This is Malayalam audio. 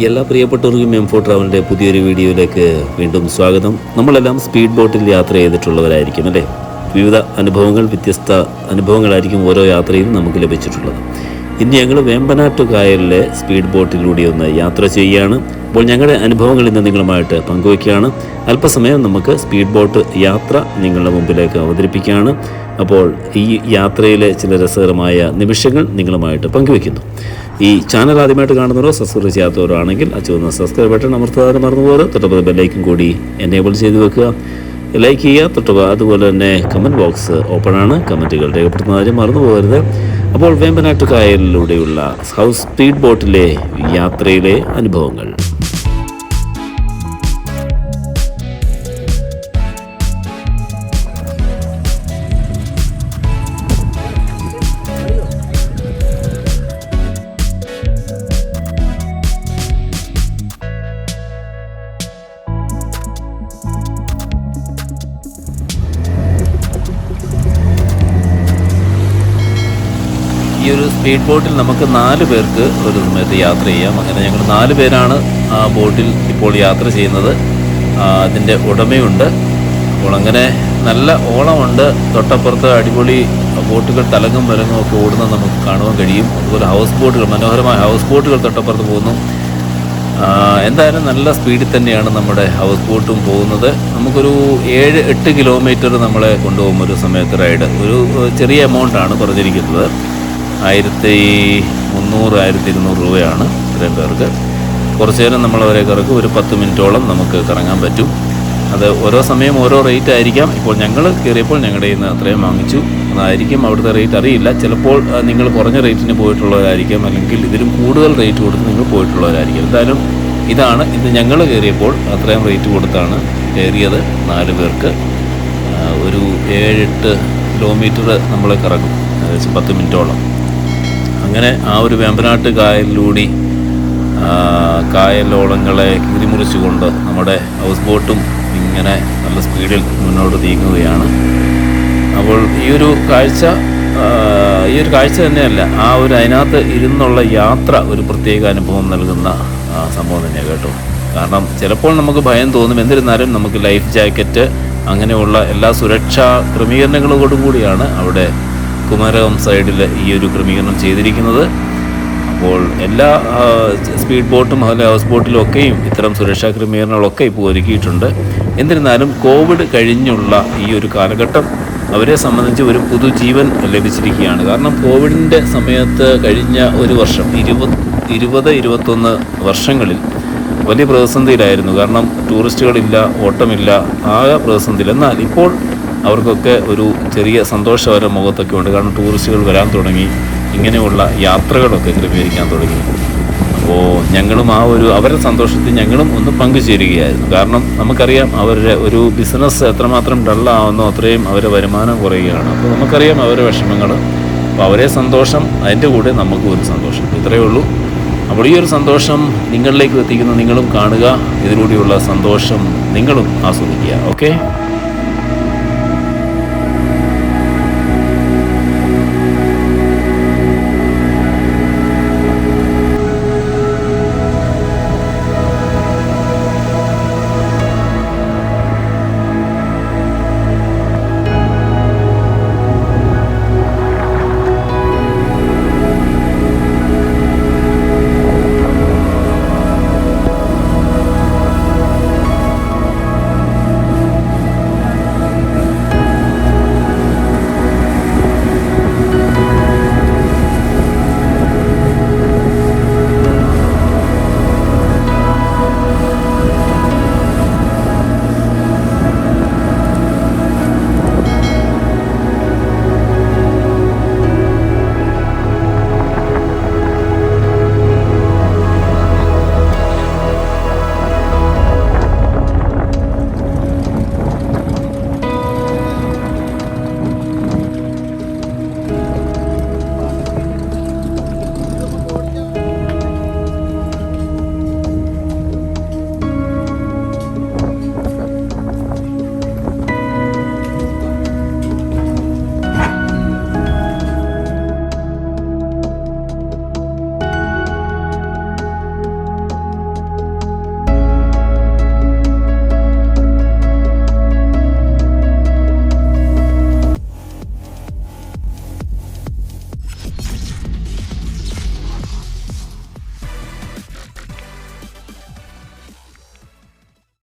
എല്ലാ പ്രിയപ്പെട്ടവർക്കും M4 ട്രാവലിൻ്റെ പുതിയൊരു വീഡിയോയിലേക്ക് വീണ്ടും സ്വാഗതം. നമ്മളെല്ലാം സ്പീഡ് ബോട്ടിൽ യാത്ര ചെയ്തിട്ടുള്ളവരായിരിക്കും അല്ലേ? വിവിധ അനുഭവങ്ങൾ, വ്യത്യസ്ത അനുഭവങ്ങളായിരിക്കും ഓരോ യാത്രയിലും നമുക്ക് ലഭിച്ചിട്ടുള്ളത്. ഇന്ന് ഞങ്ങൾ വേമ്പനാട്ട് കായലിലെ സ്പീഡ് ബോട്ടിലൂടെ ഒന്ന് യാത്ര ചെയ്യുകയാണ്. അപ്പോൾ ഞങ്ങളുടെ അനുഭവങ്ങൾ ഇന്ന് നിങ്ങളുമായിട്ട് പങ്കുവയ്ക്കുകയാണ്. അല്പസമയം നമുക്ക് സ്പീഡ് ബോട്ട് യാത്ര നിങ്ങളുടെ മുമ്പിലേക്ക് അവതരിപ്പിക്കുകയാണ്. അപ്പോൾ ഈ യാത്രയിലെ ചില രസകരമായ നിമിഷങ്ങൾ നിങ്ങളുമായിട്ട് പങ്കുവയ്ക്കുന്നു. ഈ ചാനൽ ആദ്യമായിട്ട് കാണുന്നവരോ സബ്സ്ക്രൈബ് ചെയ്യാത്തവരോ ആണെങ്കിൽ ചുവന്ന സബ്സ്ക്രൈബ് ബട്ടൺ അമർത്താതെ മറന്നുപോലെ തൊട്ടപ്പുറത്ത് ബെല്ലൈക്കൻ കൂടി എനേബിൾ ചെയ്ത് വെക്കുക. ലൈക്ക് ചെയ്യുക, തൊട്ടുക. അതുപോലെ തന്നെ കമൻറ്റ് ബോക്സ് ഓപ്പണാണ്, കമൻറ്റുകൾ രേഖപ്പെടുത്തുന്നതാരും മറന്നു പോകരുത്. അപ്പോൾ വേമ്പനാട്ട് കായലിലൂടെയുള്ള ഹൗസ് സ്പീഡ് ബോട്ടിലെ യാത്രയിലെ അനുഭവങ്ങൾ. ഈ ഒരു സ്പീഡ് ബോട്ടിൽ നമുക്ക് 4 പേർക്ക് ഒരു സമയത്ത് യാത്ര ചെയ്യാം. അങ്ങനെ ഞങ്ങൾ 4 പേരാണ് ആ ബോട്ടിൽ ഇപ്പോൾ യാത്ര ചെയ്യുന്നത്. അതിൻ്റെ ഉടമയുണ്ട്. അപ്പോൾ അങ്ങനെ നല്ല ഓളമുണ്ട്. തൊട്ടപ്പുറത്ത് അടിപൊളി ബോട്ടുകൾ തലങ്ങും വിലങ്ങും ഒക്കെ ഓടുന്നത് നമുക്ക് കാണുവാൻ കഴിയും. അതുപോലെ ഹൗസ് ബോട്ടുകൾ, മനോഹരമായ ഹൗസ് ബോട്ടുകൾ തൊട്ടപ്പുറത്ത് പോകുന്നു. എന്തായാലും നല്ല സ്പീഡിൽ തന്നെയാണ് നമ്മുടെ ഹൗസ് ബോട്ടും പോകുന്നത്. നമുക്കൊരു 7-8 കിലോമീറ്റർ നമ്മളെ കൊണ്ടുപോകും ഒരു സമയത്ത് റൈഡ്. ഒരു ചെറിയ എമൗണ്ടാണ് പറഞ്ഞിരിക്കുന്നത്. 1300-1200 രൂപയാണ് ഇത്രയും പേർക്ക്. കുറച്ച് നേരം നമ്മളവരെ കറക്കും. ഒരു 10 മിനിറ്റോളം നമുക്ക് കറങ്ങാൻ പറ്റും. അത് ഓരോ സമയം ഓരോ റേറ്റ് ആയിരിക്കാം. ഇപ്പോൾ ഞങ്ങൾ കയറിയപ്പോൾ ഞങ്ങളുടെ ഇന്ന് അത്രയും വാങ്ങിച്ചു. അതായിരിക്കും അവിടുത്തെ റേറ്റ് അറിയില്ല. ചിലപ്പോൾ നിങ്ങൾ കുറഞ്ഞ റേറ്റിന് പോയിട്ടുള്ളവരായിരിക്കാം, അല്ലെങ്കിൽ ഇതിലും കൂടുതൽ റേറ്റ് കൊടുത്ത് നിങ്ങൾ പോയിട്ടുള്ളവരായിരിക്കും. എന്തായാലും ഇതാണ് ഇന്ന് ഞങ്ങൾ കയറിയപ്പോൾ അത്രയും റേറ്റ് കൊടുത്താണ് കയറിയത്. 4 പേർക്ക് ഒരു 7-8 കിലോമീറ്റർ നമ്മൾ കറങ്ങും, ഏകദേശം 10 മിനിറ്റോളം. അങ്ങനെ ആ ഒരു വേമ്പനാട്ട് കായലിലൂടെ കായലോളങ്ങളെ കീറിമുറിച്ചുകൊണ്ട് നമ്മുടെ ഹൗസ് ബോട്ടും ഇങ്ങനെ നല്ല സ്പീഡിൽ മുന്നോട്ട് നീങ്ങുകയാണ്. അപ്പോൾ ഈ ഒരു കാഴ്ച തന്നെയല്ല, ആ ഒരു അതിനകത്ത് ഇരുന്നുള്ള യാത്ര ഒരു പ്രത്യേക അനുഭവം നൽകുന്ന സംഭവം തന്നെയാണ് കേട്ടോ. കാരണം ചിലപ്പോൾ നമുക്ക് ഭയം തോന്നും. എന്നിരുന്നാലും നമുക്ക് ലൈഫ് ജാക്കറ്റ് അങ്ങനെയുള്ള എല്ലാ സുരക്ഷാ ക്രമീകരണങ്ങളോടും കൂടിയാണ് അവിടെ കുമരകം സൈഡിൽ ഈ ഒരു ക്രമീകരണം ചെയ്തിരിക്കുന്നത്. അപ്പോൾ എല്ലാ സ്പീഡ് ബോട്ടും അതുപോലെ ഹൗസ് ബോട്ടിലും ഒക്കെയും ഇത്തരം സുരക്ഷാ ക്രമീകരണങ്ങളൊക്കെ ഇപ്പോൾ ഒരുക്കിയിട്ടുണ്ട്. എന്നിരുന്നാലും കോവിഡ് കഴിഞ്ഞുള്ള ഈ ഒരു കാലഘട്ടം അവരെ സംബന്ധിച്ച് ഒരു പുതുജീവൻ ലഭിച്ചിരിക്കുകയാണ്. കാരണം കോവിഡിൻ്റെ സമയത്ത് കഴിഞ്ഞ ഒരു വർഷം 20-21 വർഷങ്ങളിൽ വലിയ പ്രതിസന്ധിയിലായിരുന്നു. കാരണം ടൂറിസ്റ്റുകളില്ല, ഓട്ടമില്ല, ആകെ പ്രതിസന്ധിയിൽ. എന്നാൽ ഇപ്പോൾ അവർക്കൊക്കെ ഒരു ചെറിയ സന്തോഷം അവരുടെ മുഖത്തൊക്കെ ഉണ്ട്. കാരണം ടൂറിസ്റ്റുകൾ വരാൻ തുടങ്ങി, ഇങ്ങനെയുള്ള യാത്രകളൊക്കെ ക്രമീകരിക്കാൻ തുടങ്ങി. അപ്പോൾ ഞങ്ങളും അവരുടെ സന്തോഷത്തിൽ ഞങ്ങളും ഒന്ന് പങ്കുചേരുകയായിരുന്നു. കാരണം നമുക്കറിയാം അവരുടെ ഒരു ബിസിനസ് എത്രമാത്രം ഡള്ളാവുന്നോ അത്രയും അവരുടെ വരുമാനം കുറയുകയാണ്. അപ്പോൾ നമുക്കറിയാം അവരുടെ വിഷമങ്ങൾ. അപ്പോൾ അവരെ സന്തോഷം, അതിൻ്റെ കൂടെ നമുക്കും ഒരു സന്തോഷം. ഇത്രയേ ഉള്ളൂ. അപ്പോൾ ഈ ഒരു സന്തോഷം നിങ്ങളിലേക്ക് എത്തിക്കുന്ന നിങ്ങളും കാണുക. ഇതിലൂടെയുള്ള സന്തോഷം നിങ്ങളും ആസ്വദിക്കുക. ഓക്കെ.